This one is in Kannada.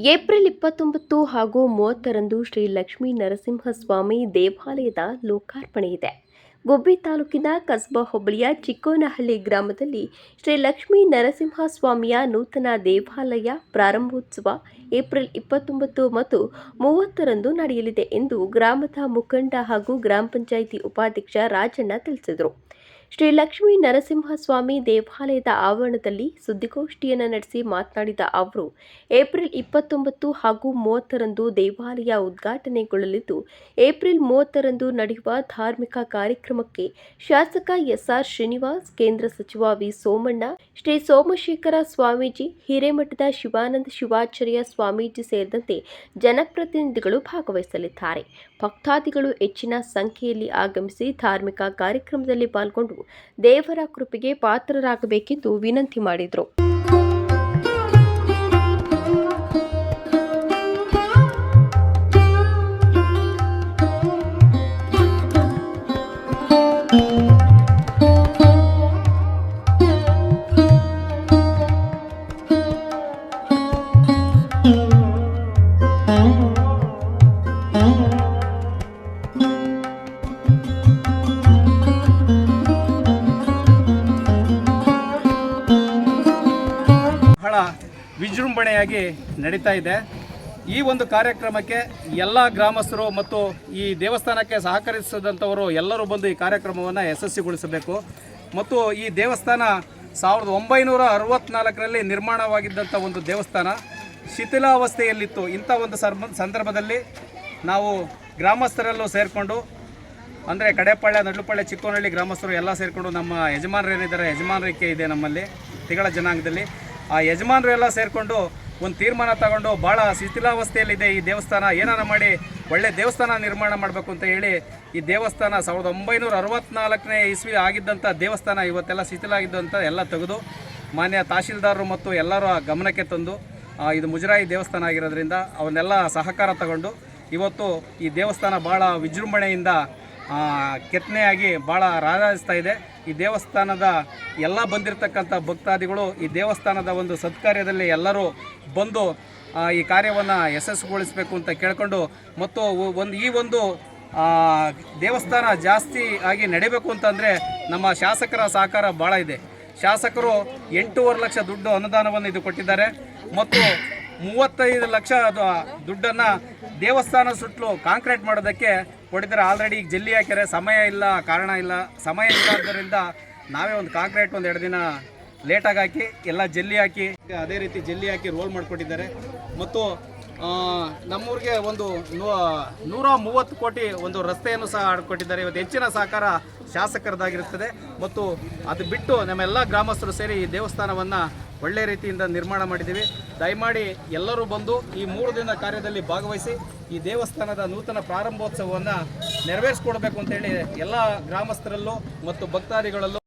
ಏಪ್ರಿಲ್ 29 ಹಾಗೂ 30ರಂದು ಶ್ರೀ ಲಕ್ಷ್ಮೀ ನರಸಿಂಹಸ್ವಾಮಿ ದೇವಾಲಯದ ಲೋಕಾರ್ಪಣೆ ಇದೆ. ಗುಬ್ಬಿ ತಾಲೂಕಿನ ಕಸಬಾ ಹೋಬಳಿಯ ಚಿಕ್ಕೋನಹಳ್ಳಿ ಗ್ರಾಮದಲ್ಲಿ ಶ್ರೀ ಲಕ್ಷ್ಮೀ ನರಸಿಂಹಸ್ವಾಮಿಯ ನೂತನ ದೇವಾಲಯ ಪ್ರಾರಂಭೋತ್ಸವ ಏಪ್ರಿಲ್ 29 ಮತ್ತು 30ರಂದು ನಡೆಯಲಿದೆ ಎಂದು ಗ್ರಾಮದ ಮುಖಂಡ ಹಾಗೂ ಗ್ರಾಮ ಪಂಚಾಯಿತಿ ಉಪಾಧ್ಯಕ್ಷ ರಾಜಣ್ಣ ತಿಳಿಸಿದರು. ಶ್ರೀ ಲಕ್ಷ್ಮೀ ನರಸಿಂಹಸ್ವಾಮಿ ದೇವಾಲಯದ ಆವರಣದಲ್ಲಿ ಸುದ್ದಿಗೋಷ್ಠಿಯನ್ನು ನಡೆಸಿ ಮಾತನಾಡಿದ ಅವರು, ಏಪ್ರಿಲ್ 29 ಹಾಗೂ 30ರಂದು ದೇವಾಲಯ ಉದ್ಘಾಟನೆಗೊಳ್ಳಲಿದ್ದು, ಏಪ್ರಿಲ್ 30ರಂದು ನಡೆಯುವ ಧಾರ್ಮಿಕ ಕಾರ್ಯಕ್ರಮಕ್ಕೆ ಶಾಸಕ ಎಸ್ಆರ್ ಶ್ರೀನಿವಾಸ್, ಕೇಂದ್ರ ಸಚಿವ ವಿ ಸೋಮಣ್ಣ, ಶ್ರೀ ಸೋಮಶೇಖರ ಸ್ವಾಮೀಜಿ, ಹಿರೇಮಠದ ಶಿವಾನಂದ ಶಿವಾಚಾರ್ಯ ಸ್ವಾಮೀಜಿ ಸೇರಿದಂತೆ ಜನಪ್ರತಿನಿಧಿಗಳು ಭಾಗವಹಿಸಲಿದ್ದಾರೆ. ಭಕ್ತಾದಿಗಳು ಹೆಚ್ಚಿನ ಸಂಖ್ಯೆಯಲ್ಲಿ ಆಗಮಿಸಿ ಧಾರ್ಮಿಕ ಕಾರ್ಯಕ್ರಮದಲ್ಲಿ ಪಾಲ್ಗೊಂಡು ದೇವರ ಕೃಪೆಗೆ ಪಾತ್ರರಾಗಬೇಕೆಂದು ವಿನಂತಿ ಮಾಡಿದರು. ಬಹಳ ವಿಜೃಂಭಣೆಯಾಗಿ ನಡೀತಾ ಇದೆ. ಈ ಒಂದು ಕಾರ್ಯಕ್ರಮಕ್ಕೆ ಎಲ್ಲ ಗ್ರಾಮಸ್ಥರು ಮತ್ತು ಈ ದೇವಸ್ಥಾನಕ್ಕೆ ಸಹಕರಿಸಿದಂಥವರು ಎಲ್ಲರೂ ಬಂದು ಈ ಕಾರ್ಯಕ್ರಮವನ್ನು ಯಶಸ್ವಿಗೊಳಿಸಬೇಕು. ಮತ್ತು ಈ ದೇವಸ್ಥಾನ 1964ರಲ್ಲಿ ನಿರ್ಮಾಣವಾಗಿದ್ದಂಥ ಒಂದು ದೇವಸ್ಥಾನ ಶಿಥಿಲಾವಸ್ಥೆಯಲ್ಲಿತ್ತು. ಇಂಥ ಒಂದು ಸಂದರ್ಭದಲ್ಲಿ ನಾವು ಗ್ರಾಮಸ್ಥರೆಲ್ಲೂ ಸೇರಿಕೊಂಡು, ಅಂದರೆ ಕಡೆಪಾಳ್ಯ, ನಡ್ಲುಪಾಳ್ಯ, ಚಿಕ್ಕೋನಹಳ್ಳಿ ಗ್ರಾಮಸ್ಥರು ಎಲ್ಲ ಸೇರಿಕೊಂಡು, ನಮ್ಮ ಯಜಮಾನರು ಏನಿದ್ದಾರೆ, ಯಜಮಾನರಿಕೆ ಇದೆ ನಮ್ಮಲ್ಲಿ ತಿಗಳ ಜನಾಂಗದಲ್ಲಿ, ಆ ಯಜಮಾನರು ಎಲ್ಲ ಸೇರಿಕೊಂಡು ಒಂದು ತೀರ್ಮಾನ ತಗೊಂಡು ಭಾಳ ಶಿಥಿಲಾವಸ್ಥೆಯಲ್ಲಿದೆ ಈ ದೇವಸ್ಥಾನ, ಏನಾರ ಮಾಡಿ ಒಳ್ಳೆ ದೇವಸ್ಥಾನ ನಿರ್ಮಾಣ ಮಾಡಬೇಕು ಅಂತ ಹೇಳಿ ಈ ದೇವಸ್ಥಾನ 1964ನೇ ಇಸ್ವಿ ಆಗಿದ್ದಂಥ ದೇವಸ್ಥಾನ ಇವತ್ತೆಲ್ಲ ಶಿಥಿಲ ಆಗಿದ್ದಂಥ ಎಲ್ಲ ತೆಗೆದು ಮಾನ್ಯ ತಹಶೀಲ್ದಾರರು ಮತ್ತು ಎಲ್ಲರ ಗಮನಕ್ಕೆ ತಂದು, ಇದು ಮುಜರಾಯಿ ದೇವಸ್ಥಾನ ಆಗಿರೋದ್ರಿಂದ ಅವನ್ನೆಲ್ಲ ಸಹಕಾರ ತಗೊಂಡು ಇವತ್ತು ಈ ದೇವಸ್ಥಾನ ಭಾಳ ವಿಜೃಂಭಣೆಯಿಂದ ಕೆತ್ತನೆಯಾಗಿ ಭಾಳ ರಾರಾಜಿಸ್ತಾ ಇದೆ. ಈ ದೇವಸ್ಥಾನದ ಎಲ್ಲ ಬಂದಿರತಕ್ಕಂಥ ಭಕ್ತಾದಿಗಳು ಈ ದೇವಸ್ಥಾನದ ಒಂದು ಸತ್ಕಾರ್ಯದಲ್ಲಿ ಎಲ್ಲರೂ ಬಂದು ಈ ಕಾರ್ಯವನ್ನು ಯಶಸ್ವಿಗೊಳಿಸಬೇಕು ಅಂತ ಕೇಳಿಕೊಂಡು, ಮತ್ತು ಈ ಒಂದು ದೇವಸ್ಥಾನ ಜಾಸ್ತಿ ಆಗಿ ನಡೀಬೇಕು ಅಂತಂದರೆ ನಮ್ಮ ಶಾಸಕರ ಸಹಕಾರ ಭಾಳ ಇದೆ. ಶಾಸಕರು 8.5 ಲಕ್ಷ ದುಡ್ಡು ಅನುದಾನವನ್ನು ಇದು ಕೊಟ್ಟಿದ್ದಾರೆ ಮತ್ತು 35 ಲಕ್ಷ ದುಡ್ಡನ್ನು ದೇವಸ್ಥಾನ ಸುತ್ತಲೂ ಕಾಂಕ್ರೀಟ್ ಮಾಡೋದಕ್ಕೆ ಕೊಟ್ಟಿದ್ದಾರೆ. ಆಲ್ರೆಡಿ ಈಗ ಜಲ್ಲಿ ಹಾಕ್ಯಾರೆ, ಸಮಯ ಇಲ್ಲ, ಕಾರಣ ಇಲ್ಲ, ಸಮಯ ಇಲ್ಲ ಆದ್ದರಿಂದ ನಾವೇ ಒಂದು ಕಾಂಕ್ರೀಟ್ ಒಂದು 2 ದಿನ ಲೇಟಾಗಿ ಹಾಕಿ ಎಲ್ಲ ಜಲ್ಲಿ ಹಾಕಿ, ಅದೇ ರೀತಿ ಜಲ್ಲಿ ಹಾಕಿ ರೋಲ್ ಮಾಡಿಕೊಟ್ಟಿದ್ದಾರೆ. ಮತ್ತು ನಮ್ಮೂರಿಗೆ ಒಂದು 130 ಕೋಟಿ ಒಂದು ರಸ್ತೆಯನ್ನು ಸಹ ಆಡ್ಕೊಟ್ಟಿದ್ದಾರೆ. ಇವತ್ತು ಹೆಚ್ಚಿನ ಸಹಕಾರ ಶಾಸಕರದಾಗಿರುತ್ತದೆ. ಮತ್ತು ಅದು ಬಿಟ್ಟು ನಮ್ಮೆಲ್ಲ ಗ್ರಾಮಸ್ಥರು ಸೇರಿ ಈ ದೇವಸ್ಥಾನವನ್ನು ಒಳ್ಳೆಯ ರೀತಿಯಿಂದ ನಿರ್ಮಾಣ ಮಾಡಿದ್ದೀವಿ. ದಯಮಾಡಿ ಎಲ್ಲರೂ ಬಂದು ಈ 3 ದಿನದ ಕಾರ್ಯದಲ್ಲಿ ಭಾಗವಹಿಸಿ ಈ ದೇವಸ್ಥಾನದ ನೂತನ ಪ್ರಾರಂಭೋತ್ಸವವನ್ನು ನೆರವೇರಿಸಿಕೊಡ್ಬೇಕು ಅಂತೇಳಿ ಎಲ್ಲ ಗ್ರಾಮಸ್ಥರಲ್ಲೂ ಮತ್ತು ಭಕ್ತಾದಿಗಳಲ್ಲೂ